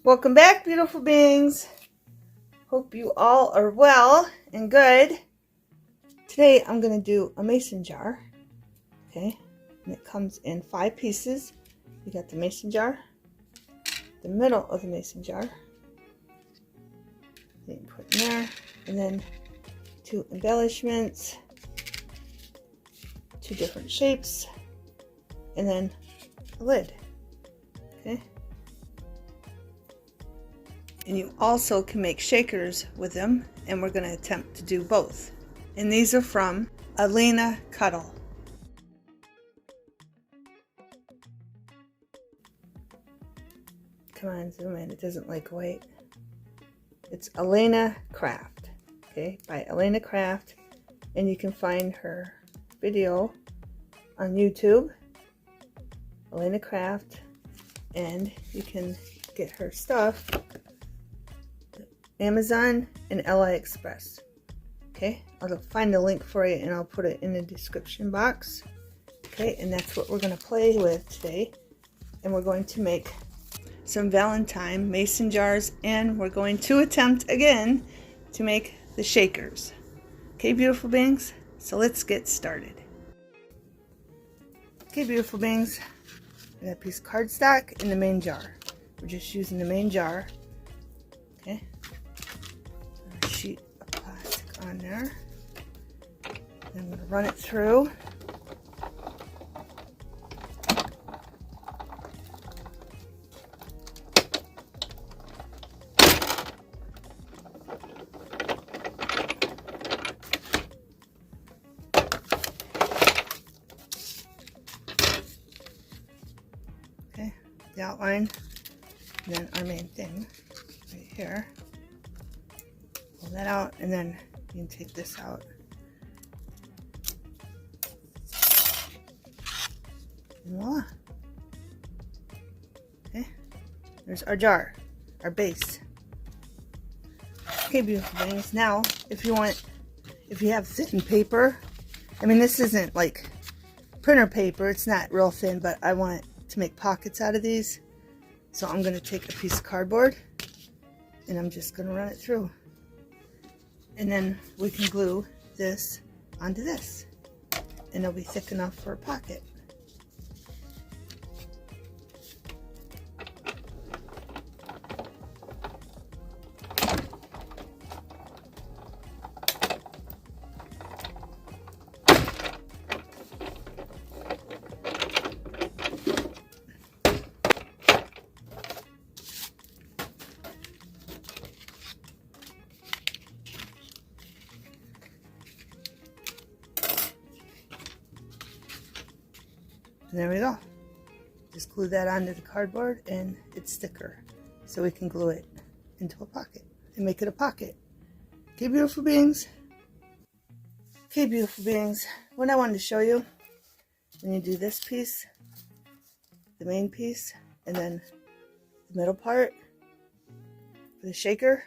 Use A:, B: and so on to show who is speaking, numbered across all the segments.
A: Welcome back, beautiful beings. Hope you all are well and good. Today I'm going to do a mason jar. Okay, and it comes in 5 pieces. You got the mason jar, the middle of the mason jar, then you put in there, and then 2 embellishments, 2 different shapes, and then a lid. Okay. And you also can make shakers with them, and we're going to attempt to do both. And these are from Kaale. Come on, zoom in. It doesn't like white. It's Elena Craft. Okay, by Elena Craft. And you can find her video on YouTube, Elena Craft, and you can get her stuff Amazon and AliExpress. Okay, I'll find the link for you and I'll put it in the description box. Okay, and that's what we're going to play with today. And we're going to make some Valentine mason jars, and we're going to attempt again to make the shakers. Okay, beautiful beings, so let's get started. Okay, beautiful beings, I got a piece of cardstock in the main jar. We're just using the main jar. Okay, a sheet of plastic on there. Then I'm going to run it through. Okay, the outline, and then our main thing right here. Pull that out, and then you can take this out. And voila. Okay, there's our jar, our base. Okay, beautiful things. Now, if you have thin paper, I mean, this isn't like printer paper, it's not real thin, but I want to make pockets out of these. So I'm going to take a piece of cardboard and I'm just going to run it through. And then we can glue this onto this. And it'll be thick enough for a pocket. And there we go. Just glue that onto the cardboard and it's thicker. So we can glue it into a pocket and make it a pocket. Okay, beautiful beings. Okay, beautiful beings. What I wanted to show you, when you do this piece, the main piece, and then the middle part for the shaker,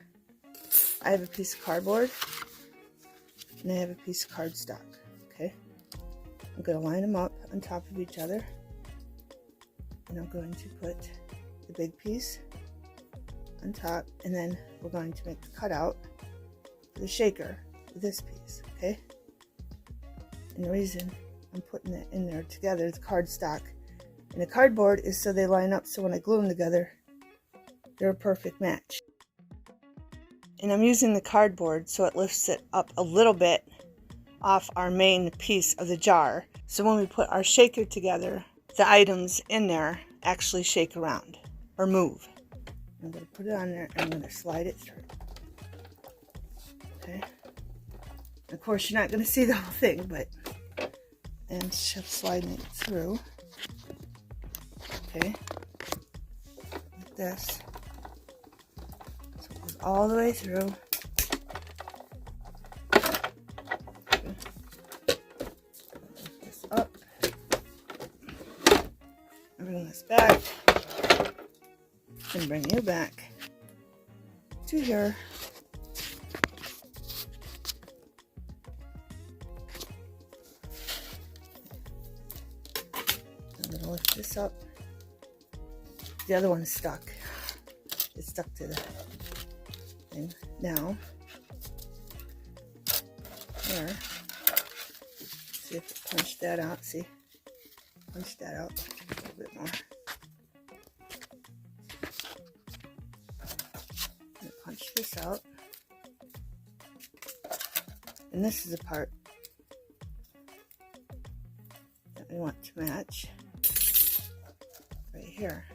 A: I have a piece of cardboard and I have a piece of cardstock. Okay. I'm going to line them up on top of each other, and I'm going to put the big piece on top, and then we're going to make the cutout for the shaker with this piece. Okay, and the reason I'm putting it in there together, the cardstock and the cardboard, is so they line up, so when I glue them together they're a perfect match. And I'm using the cardboard so it lifts it up a little bit off our main piece of the jar, so when we put our shaker together, the items in there actually shake around or move. I'm going to put it on there and I'm going to slide it through. Okay, and of course you're not going to see the whole thing, but I'm just sliding it through. Okay, like this, so it goes all the way through. Up, bring this back, and bring you back to here. I'm going to lift this up. The other one's stuck. It's stuck to the thing. Now, here, see if it punched that out. See, punch that out a little bit more. And punch this out. And this is a part that we want to match right here.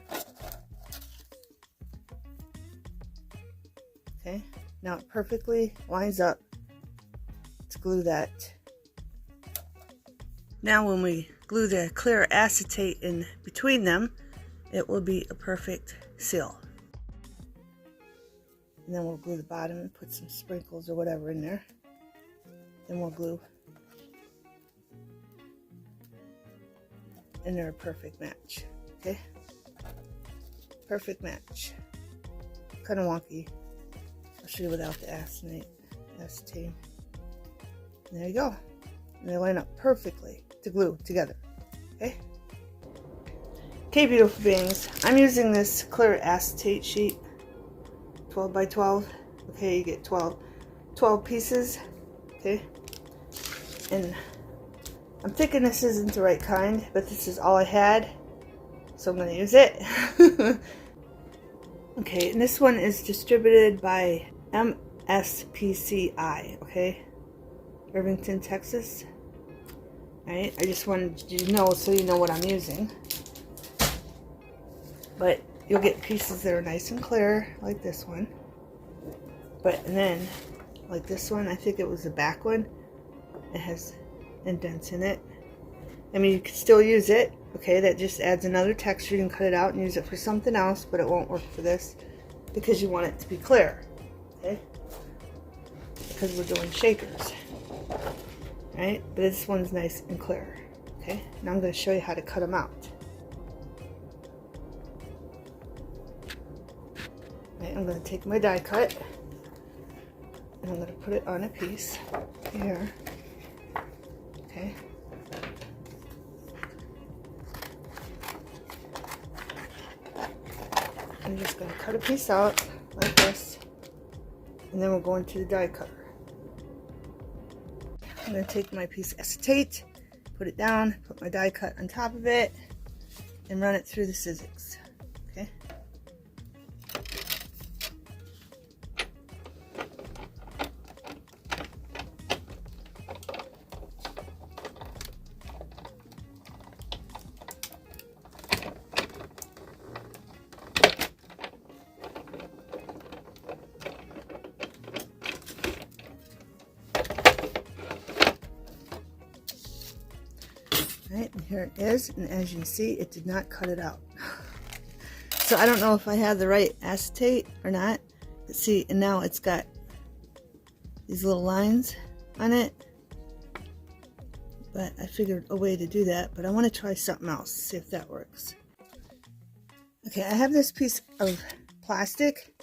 A: Okay, now it perfectly lines up. Let's glue that. Now when we glue the clear acetate in between them, it will be a perfect seal. And then we'll glue the bottom and put some sprinkles or whatever in there. Then we'll glue. And they're a perfect match. Okay? Perfect match. Kind of wonky. I'll show you without the acetate. And there you go. And they line up perfectly to glue together. Okay? Okay, beautiful beings. I'm using this clear acetate sheet. 12 by 12. Okay, you get 12 pieces. Okay? And I'm thinking this isn't the right kind, but this is all I had. So I'm going to use it. Okay, and this one is distributed by MSPCI, okay? Irvington, Texas. Alright, I just wanted you to know so you know what I'm using. But you'll get pieces that are nice and clear, like this one. And then, like this one, I think it was the back one. It has indents in it. I mean, you can still use it. Okay, that just adds another texture. You can cut it out and use it for something else, but it won't work for this because you want it to be clear. Okay? Because we're doing shakers. Right? But this one's nice and clear. Okay? Now I'm going to show you how to cut them out. Right, I'm going to take my die cut and I'm going to put it on a piece here. Okay? I'm just going to cut a piece out like this, and then we're going to the die cutter. I'm going to take my piece of acetate, put it down, put my die cut on top of it, and run it through the scissors. Okay? Right, and here it is, and as you see, it did not cut it out. So I don't know if I have the right acetate or not. But see, and now it's got these little lines on it. But I figured a way to do that, but I want to try something else, see if that works. Okay, I have this piece of plastic.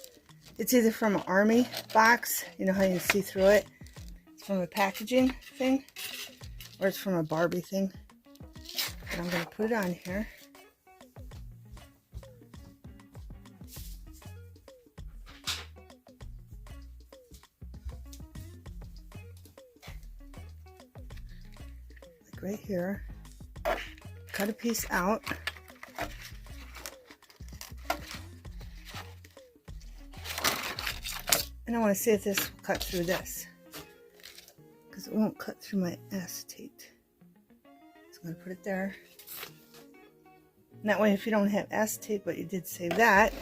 A: It's either from an army box, you know how you see through it. It's from a packaging thing, or it's from a Barbie thing. And I'm going to put it on here. Like right here. Cut a piece out. And I want to see if this will cut through this. Because it won't cut through my acetate. So I'm going to put it there. And that way, if you don't have acetate, but you did save that,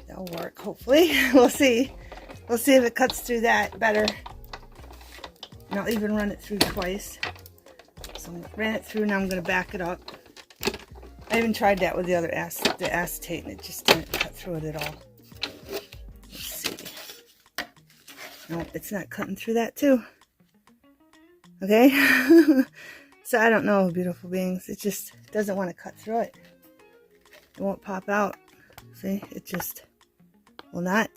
A: that'll work, hopefully. We'll see. We'll see if it cuts through that better. And I'll even run it through twice. So I ran it through, now I'm going to back it up. I even tried that with the other acetate, and it just didn't cut through it at all. Let's see. No, it's not cutting through that too. Okay? So I don't know, beautiful beings. It just doesn't want to cut through it. It won't pop out. See? It just will not.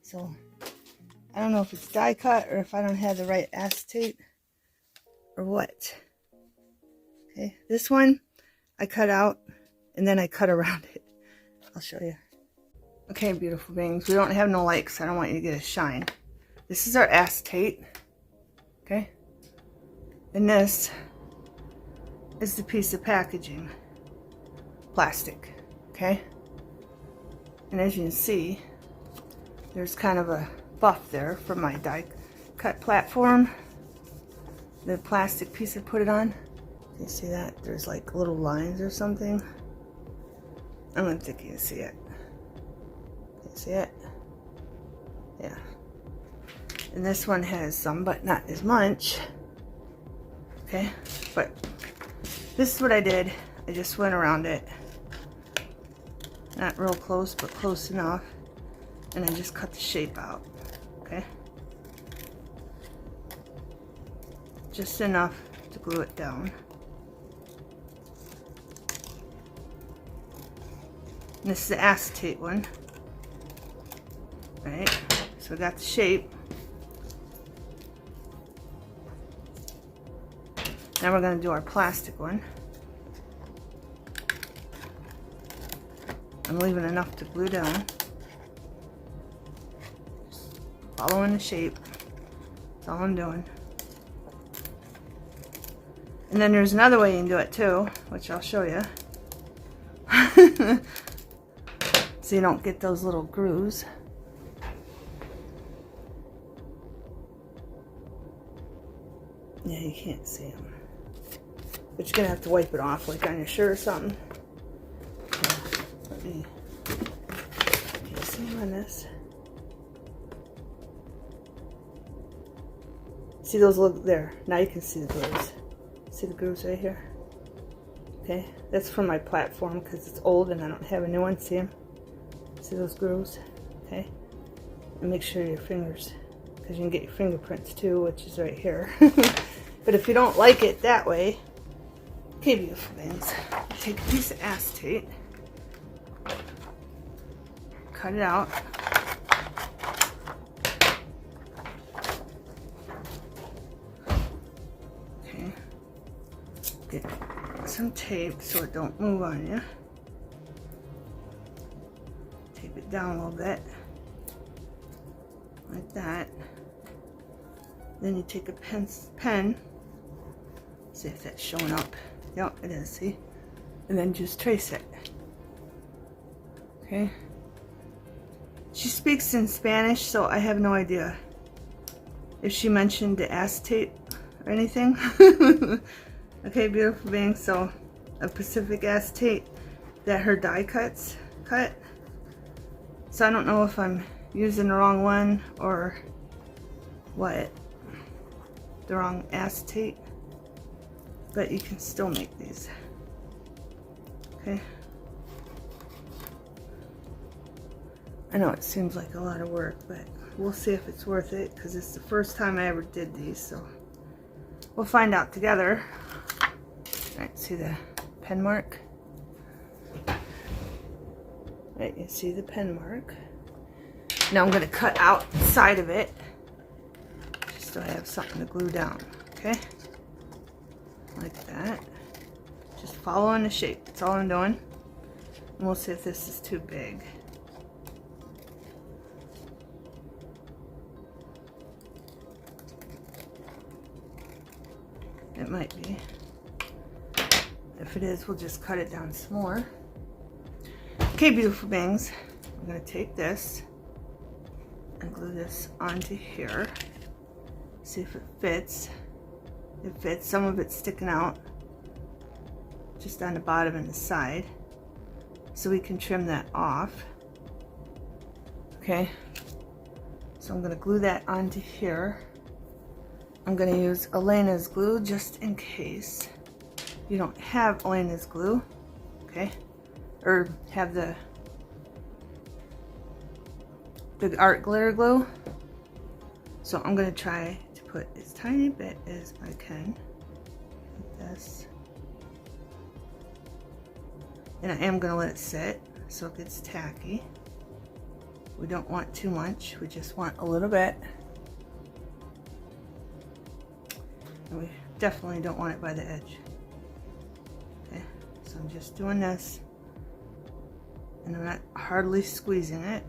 A: So I don't know if it's die cut or if I don't have the right acetate or what. Okay, this one I cut out and then I cut around it. I'll show you. Okay, beautiful beings, we don't have no light because I don't want you to get a shine. This is our acetate, okay? And this is the piece of packaging, plastic, okay? And as you can see, there's kind of a buff there from my die cut platform. The plastic piece I put it on. You see that? There's like little lines or something. I don't think you can see it. Can you see it? Yeah. And this one has some, but not as much. Okay, but this is what I did. I just went around it. Not real close, but close enough. And I just cut the shape out. Okay? Just enough to glue it down. And this is the acetate one. Right? So we got the shape. Now we're going to do our plastic one. I'm leaving enough to glue down. Just following the shape. That's all I'm doing. And then there's another way you can do it too, which I'll show you. So you don't get those little grooves. Yeah, you can't see them. But you're going to have to wipe it off, like on your shirt or something. Let me... Can you see on this? See those little... There. Now you can see the grooves. See the grooves right here? Okay. That's from my platform because it's old and I don't have a new one. See them? See those grooves? Okay. And make sure your fingers... Because you can get your fingerprints too, which is right here. But if you don't like it that way... Okay, beautiful things. Take a piece of acetate, cut it out, okay, get some tape so it don't move on you, tape it down a little bit, like that, then you take a pen, see if that's showing up. Yep, it is, see? And then just trace it. Okay? She speaks in Spanish, so I have no idea if she mentioned the acetate or anything. Okay, beautiful being, so a Pacific acetate that her die cut. So I don't know if I'm using the wrong one or what. The wrong acetate. But you can still make these. Okay. I know it seems like a lot of work, but we'll see if it's worth it because it's the first time I ever did these, so we'll find out together. Alright, see the pen mark? Right, you see the pen mark. Now I'm going to cut outside of it just so I have something to glue down. Okay? Like that. Just following the shape. That's all I'm doing. And we'll see if this is too big. It might be. If it is, we'll just cut it down some more. Okay, beautiful beings. I'm going to take this and glue this onto here. See if it fits. It fits. Some of it's sticking out just on the bottom and the side, so we can trim that off. Okay, so I'm going to glue that onto here. I'm going to use Elena's glue just in case you don't have Elena's glue, okay, or have the art glitter glue. So I'm going to try to put as tiny bit as I can, like this. And I am going to let it sit so it gets tacky. We don't want too much, we just want a little bit. And we definitely don't want it by the edge. Okay, so I'm just doing this And I'm not hardly squeezing it.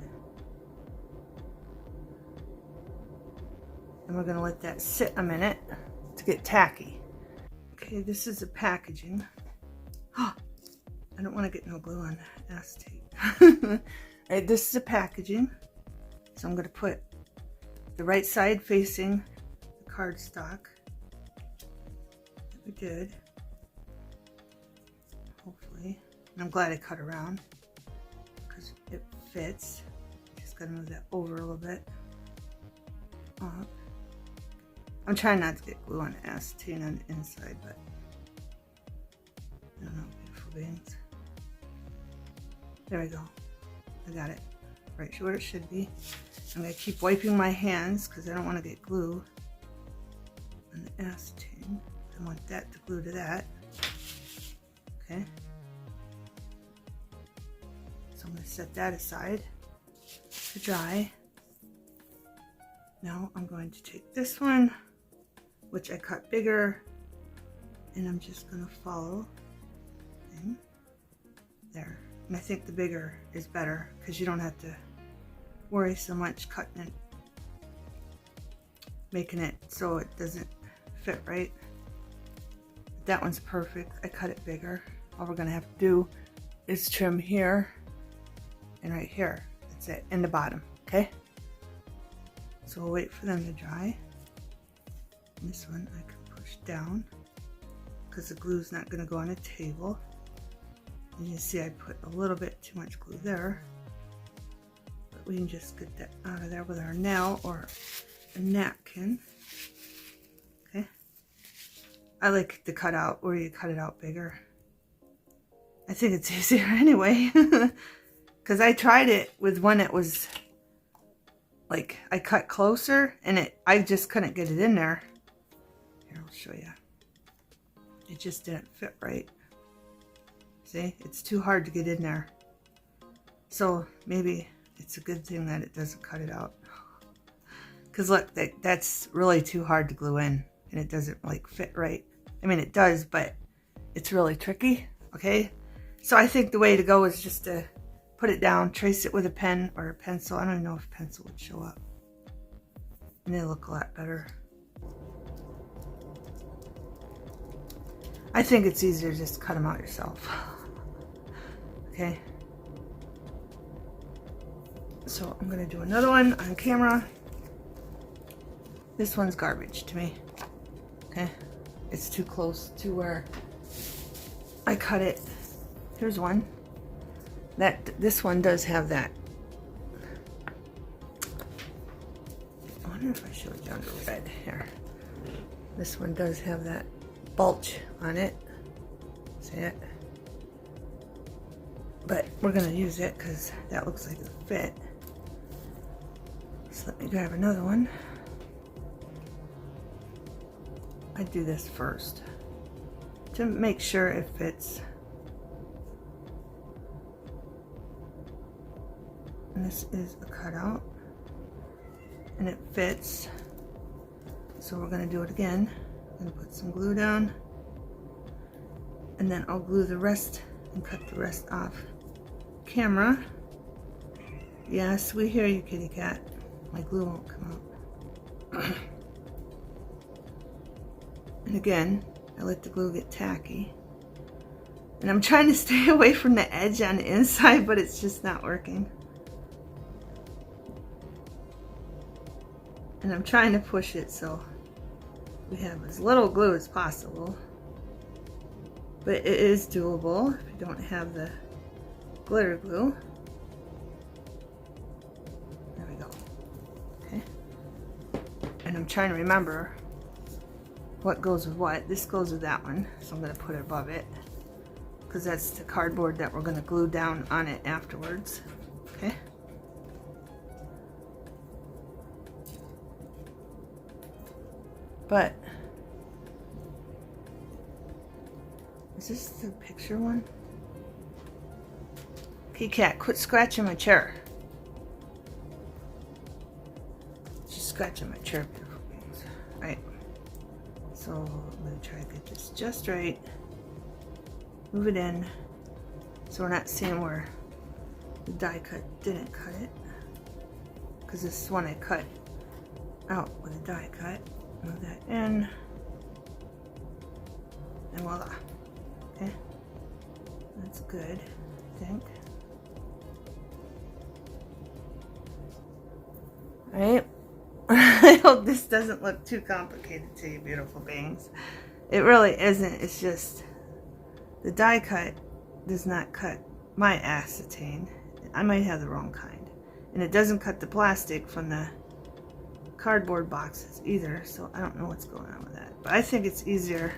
A: And we're going to let that sit a minute to get tacky. Okay, this is the packaging. Oh, I don't want to get no glue on acetate. Right, this is the packaging. So I'm going to put the right side facing the cardstock that we did. Hopefully. And I'm glad I cut around because it fits. Just got to move that over a little bit. Up. I'm trying not to get glue on the acetate on the inside, but I don't know, beautiful beings. There we go. I got it right where it should be. I'm going to keep wiping my hands because I don't want to get glue on the acetate. I want that to glue to that. Okay. So I'm going to set that aside to dry. Now I'm going to take this one, which I cut bigger, and I'm just going to follow there. And I think the bigger is better because you don't have to worry so much cutting it, making it so it doesn't fit right. That one's perfect. I cut it bigger. All we're going to have to do is trim here and right here. That's it, and the bottom, okay? So we'll wait for them to dry. And this one I can push down because the glue's not going to go on a table. And you see I put a little bit too much glue there. But we can just get that out of there with our nail or a napkin. Okay. I like the cutout where you cut it out bigger. I think it's easier anyway. Because I tried it with one that was like I cut closer and I just couldn't get it in there. Here, I'll show you. It just didn't fit right. See, it's too hard to get in there. So maybe it's a good thing that it doesn't cut it out. Because look, that's really too hard to glue in and it doesn't like fit right. I mean, it does, but it's really tricky, okay? So I think the way to go is just to put it down, trace it with a pen or a pencil. I don't even know if a pencil would show up. And they look a lot better. I think it's easier just to cut them out yourself. Okay. So I'm going to do another one on camera. This one's garbage to me. Okay. It's too close to where I cut it. Here's one. This one does have that. I wonder if I showed you under red here. This one does have that bulge on it. See it? But we're gonna use it because that looks like a fit. So let me grab another one. I do this first to make sure it fits. And this is a cutout and it fits. So we're gonna do it again. I'm gonna put some glue down and then I'll glue the rest and cut the rest off camera. Yes, we hear you, kitty cat. My glue won't come out. And again, I let the glue get tacky. And I'm trying to stay away from the edge on the inside, but it's just not working. And I'm trying to push it so we have as little glue as possible. But it is doable if you don't have the glitter glue. There we go. Okay. And I'm trying to remember what goes with what. This goes with that one, so I'm going to put it above it because that's the cardboard that we're going to glue down on it afterwards. Okay. But is this the picture one? Okay, cat, quit scratching my chair. She's scratching my chair, beautiful beings. Alright. So I'm going to try to get this just right. Move it in so we're not seeing where The die cut didn't cut it, because this is one I cut out with a die cut. Move that in, and voila. Okay, that's good, I think. All right. I hope this doesn't look too complicated to you, beautiful beings. It really isn't. It's just the die cut does not cut my acetane. I might have the wrong kind. And it doesn't cut the plastic from the cardboard boxes either, so I don't know what's going on with that. But I think it's easier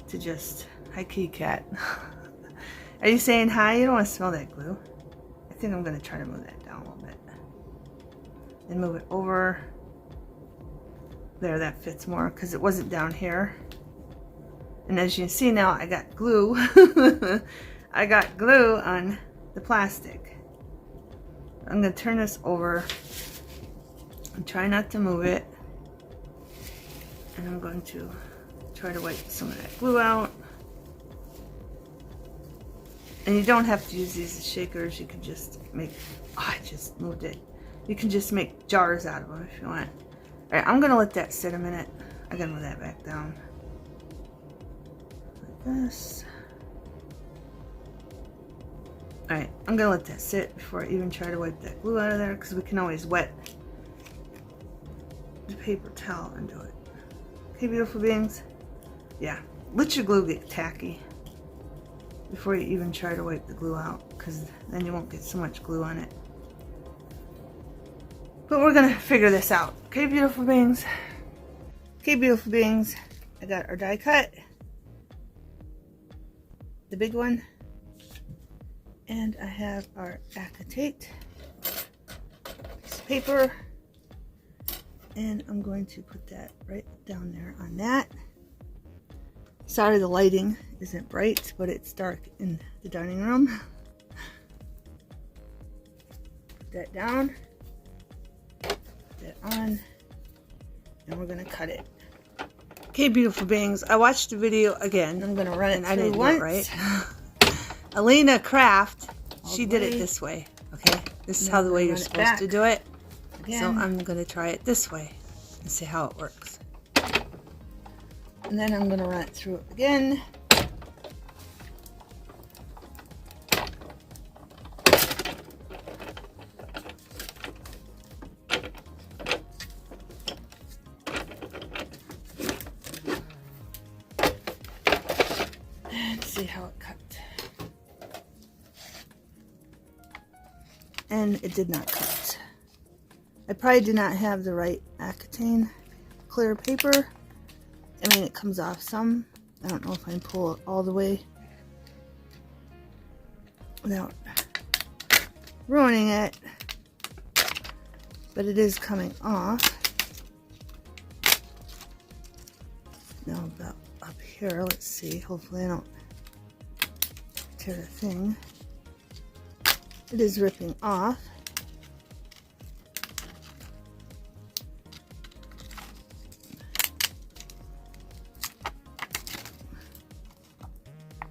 A: to just... Hi, kitty cat. Are you saying hi? You don't want to smell that glue. I think I'm going to try to move that down a little bit. And move it over there. That fits more because it wasn't down here. And as you can see now, I got glue. I got glue on the plastic. I'm going to turn this over and try not to move it. And I'm going to try to wipe some of that glue out. And you don't have to use these as shakers. You can just make... Oh, I just moved it. You can just make jars out of them if you want. Alright, I'm going to let that sit a minute. I got to move that back down. Like this. Alright, I'm going to let that sit before I even try to wipe that glue out of there, because we can always wet the paper towel and do it. Okay, beautiful beings? Yeah, let your glue get tacky before you even try to wipe the glue out, because then you won't get so much glue on it. But we're gonna figure this out. Okay, beautiful beings? Okay, beautiful beings. I got our die cut. The big one. And I have our acetate piece of paper. And I'm going to put that right down there on that. Sorry the lighting isn't bright, but it's dark in the dining room. Put that down. That on, and we're gonna cut it. Okay, beautiful beings, I watched the video again. I'm gonna run it through. I didn't once. Do it right. Elena Craft, she did it this way. Okay, this is how the way you're supposed to do it. Again. So I'm gonna try it this way and see how it works. And then I'm gonna run it through again. See how it cut. And it did not cut. I probably did not have the right acetate clear paper. I mean, it comes off some. I don't know if I can pull it all the way without ruining it, but it is coming off. Now about up here, let's see, hopefully I don't tear the thing. It is ripping off.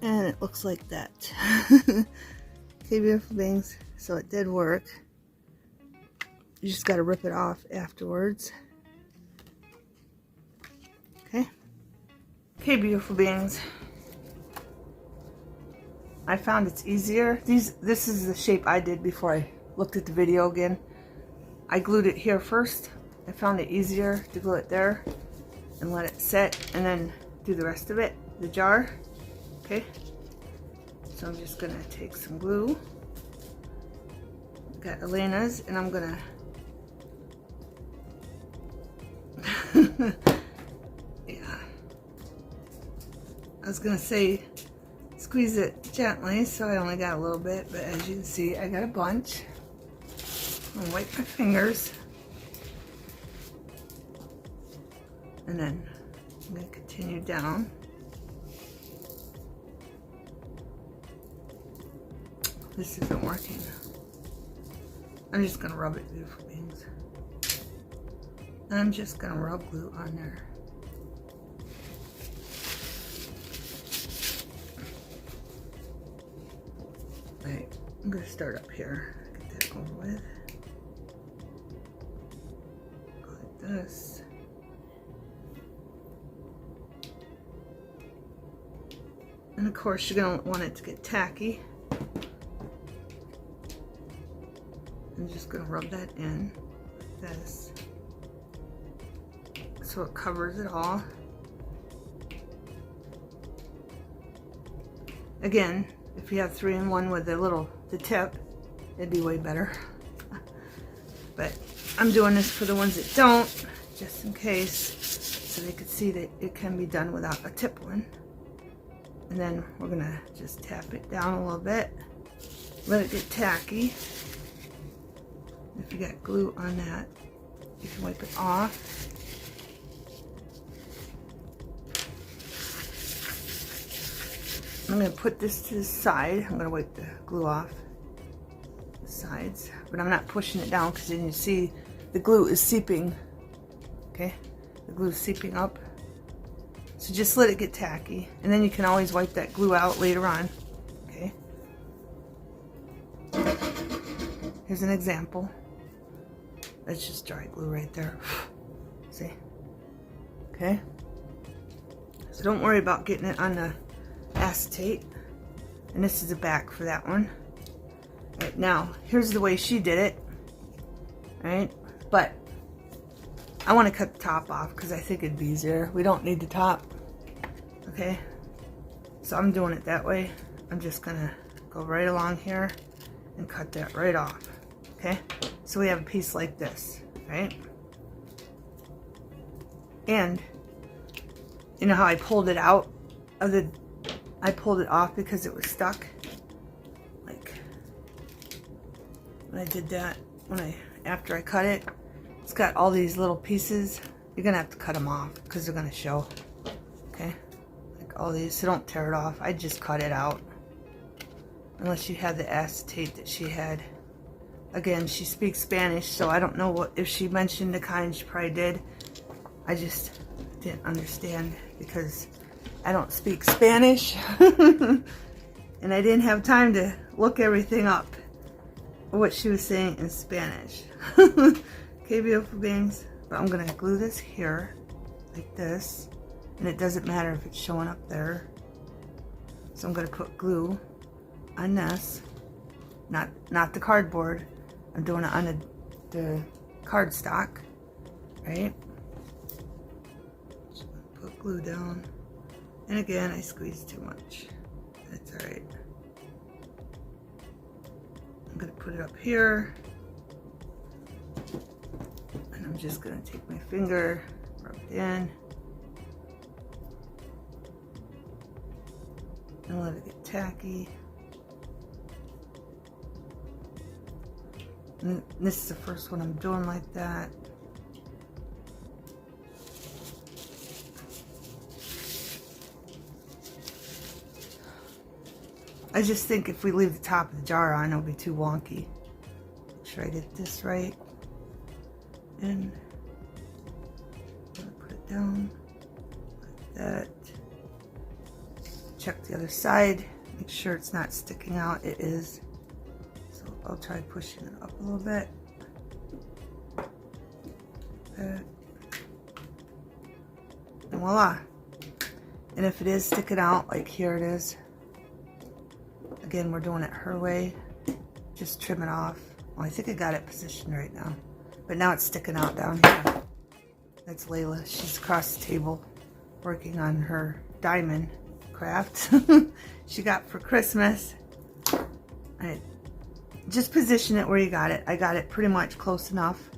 A: And it looks like that. Okay, beautiful beings, so it did work. You just got to rip it off afterwards. Okay. Okay, beautiful beings. I found it's easier. This is the shape I did before I looked at the video again. I glued it here first. I found it easier to glue it there and let it set and then do the rest of it, the jar. Okay. So I'm just gonna take some glue. Got Elena's, and I'm gonna yeah. I was gonna say squeeze it gently, so I only got a little bit, but as you can see, I got a bunch. I'm gonna wipe my fingers. And then I'm gonna continue down. This isn't working. I'm just gonna rub it, beautiful beings. I'm just gonna rub glue on there. Right. I'm going to start up here, get that over with. Go like this. And of course you're going to want it to get tacky. I'm just going to rub that in like this so it covers it all. Again, if you have 3-in-1 with the tip, it'd be way better. But I'm doing this for the ones that don't, just in case, so they could see that it can be done without a tip one. And then we're gonna just tap it down a little bit, let it get tacky. If you got glue on that, you can wipe it off. I'm going to put this to the side. I'm going to wipe the glue off the sides, but I'm not pushing it down because then you see the glue is seeping. Okay, the glue is seeping up. So just let it get tacky, and then you can always wipe that glue out later on. Okay. Here's an example. That's just dry glue right there. See? Okay. So don't worry about getting it on the acetate, and this is the back for that one. Right, now here's the way she did it, right? But I want to cut the top off because I think it'd be easier. We don't need the top. Okay, so I'm doing it that way. I'm just gonna go right along here and cut that right off. Okay, so we have a piece like this, right? And you know how I pulled it out of the I pulled it off because it was stuck. Like when I did that, after I cut it, it's got all these little pieces. You're gonna have to cut them off because they're gonna show. Okay, like all these. So don't tear it off. I just cut it out. Unless you had the acetate that she had. Again, she speaks Spanish, so I don't know if she mentioned the kind. She probably did. I just didn't understand because I don't speak Spanish. And I didn't have time to look everything up, what she was saying in Spanish. Okay, beautiful beings. But I'm going to glue this here, like this. And it doesn't matter if it's showing up there. So I'm going to put glue on this. Not the cardboard. I'm doing it on the cardstock. Right? So put glue down. And again, I squeezed too much. That's alright. I'm going to put it up here. And I'm just going to take my finger, rub it in. And let it get tacky. And this is the first one I'm doing like that. I just think if we leave the top of the jar on, it'll be too wonky. Make sure I get this right. And I'm gonna put it down like that. Check the other side. Make sure it's not sticking out. It is. So I'll try pushing it up a little bit. That. And voila. And if it is sticking out, like here it is. Again, we're doing it her way. Just trim it off. Well, I think I got it positioned right now. But now it's sticking out down here. That's Layla. She's across the table working on her diamond craft she got for Christmas. Alright. Just position it where you got it. I got it pretty much close enough.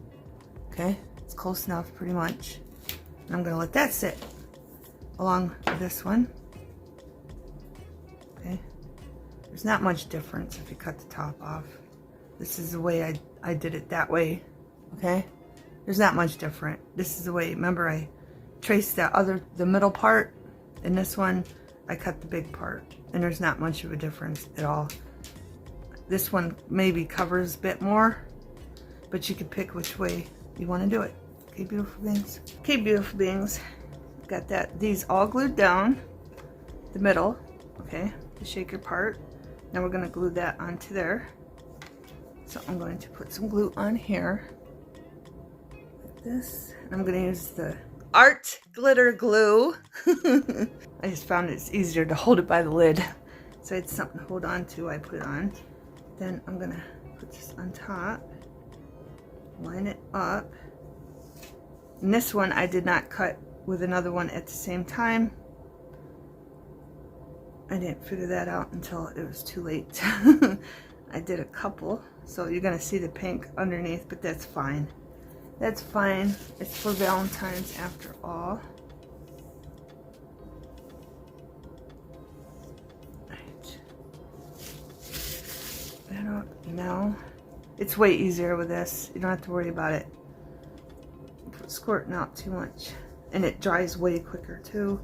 A: Okay? It's close enough pretty much. And I'm going to let that sit along with this one. Okay? There's not much difference if you cut the top off. This is the way I did it that way. Okay? There's not much different. This is the way, remember I traced the middle part, and this one I cut the big part. And there's not much of a difference at all. This one maybe covers a bit more, but you can pick which way you want to do it. Okay, beautiful beings? Okay, beautiful beings. Got these all glued down, the middle, okay, the shaker part. Now we're going to glue that onto there. So I'm going to put some glue on here, like this. And I'm going to use the Art Glitter Glue. I just found it's easier to hold it by the lid. So it's something to hold on to, I put it on. Then I'm going to put this on top, line it up. And this one I did not cut with another one at the same time. I didn't figure that out until it was too late. I did a couple, so you're gonna see the pink underneath, but that's fine. That's fine. It's for Valentine's after all. Right. That up now. It's way easier with this. You don't have to worry about it squirting out too much, and it dries way quicker too.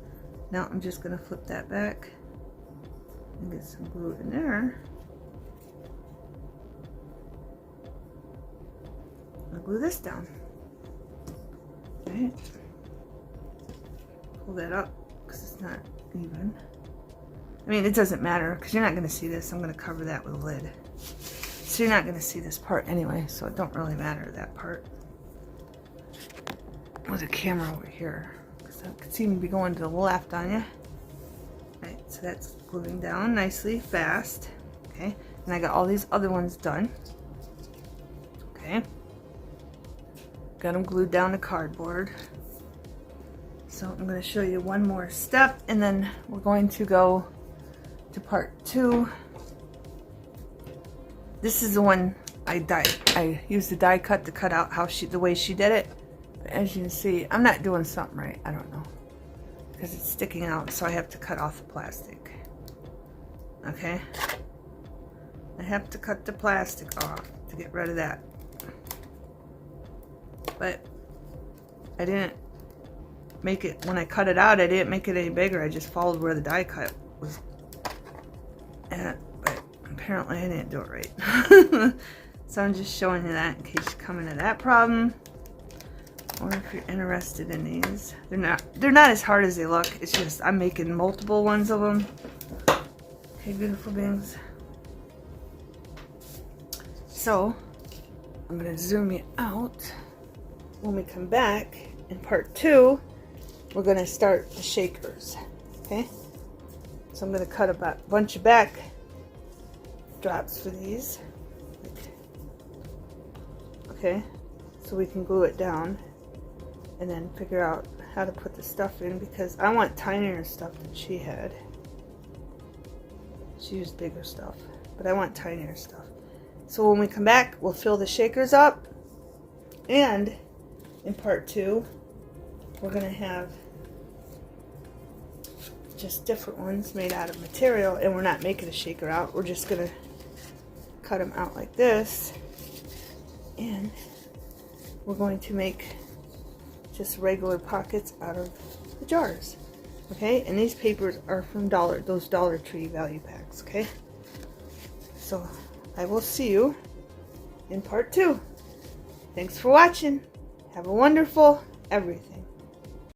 A: Now I'm just gonna flip that back and get some glue in there. I'll glue this down. Right. Pull that up because it's not even. I mean, it doesn't matter because you're not going to see this. I'm going to cover that with a lid. So you're not going to see this part anyway, so it don't really matter, that part. With a camera over here, because that could seem to be going to the left on you. Right, so that's gluing down nicely, fast. Okay, and I got all these other ones done. Okay. Got them glued down to cardboard. So I'm going to show you one more step, and then we're going to go to part 2. This is the one I used the die cut to cut out the way she did it. But as you can see, I'm not doing something right. I don't know, because it's sticking out, so I have to cut off the plastic. Okay, I have to cut the plastic off to get rid of that. But I didn't make it, when I cut it out, I didn't make it any bigger. I just followed where the die cut was at, but apparently I didn't do it right. So I'm just showing you that in case you come into that problem, or if you're interested in these. They're not as hard as they look. It's just I'm making multiple ones of them. Okay, beautiful beings. So I'm gonna zoom you out. When we come back in part 2, we're going to start the shakers. Okay, so I'm going to cut a bunch of back drops for these. Okay, so we can glue it down and then figure out how to put the stuff in, because I want tinier stuff than she had. She used bigger stuff, but I want tinier stuff. So when we come back, we'll fill the shakers up, and in part 2, we're going to have just different ones made out of material, and we're not making a shaker out. We're just going to cut them out like this, and we're going to make just regular pockets out of the jars. Okay, and these papers are from those Dollar Tree value packs. Okay, so I will see you in part 2. Thanks for watching. Have a wonderful everything.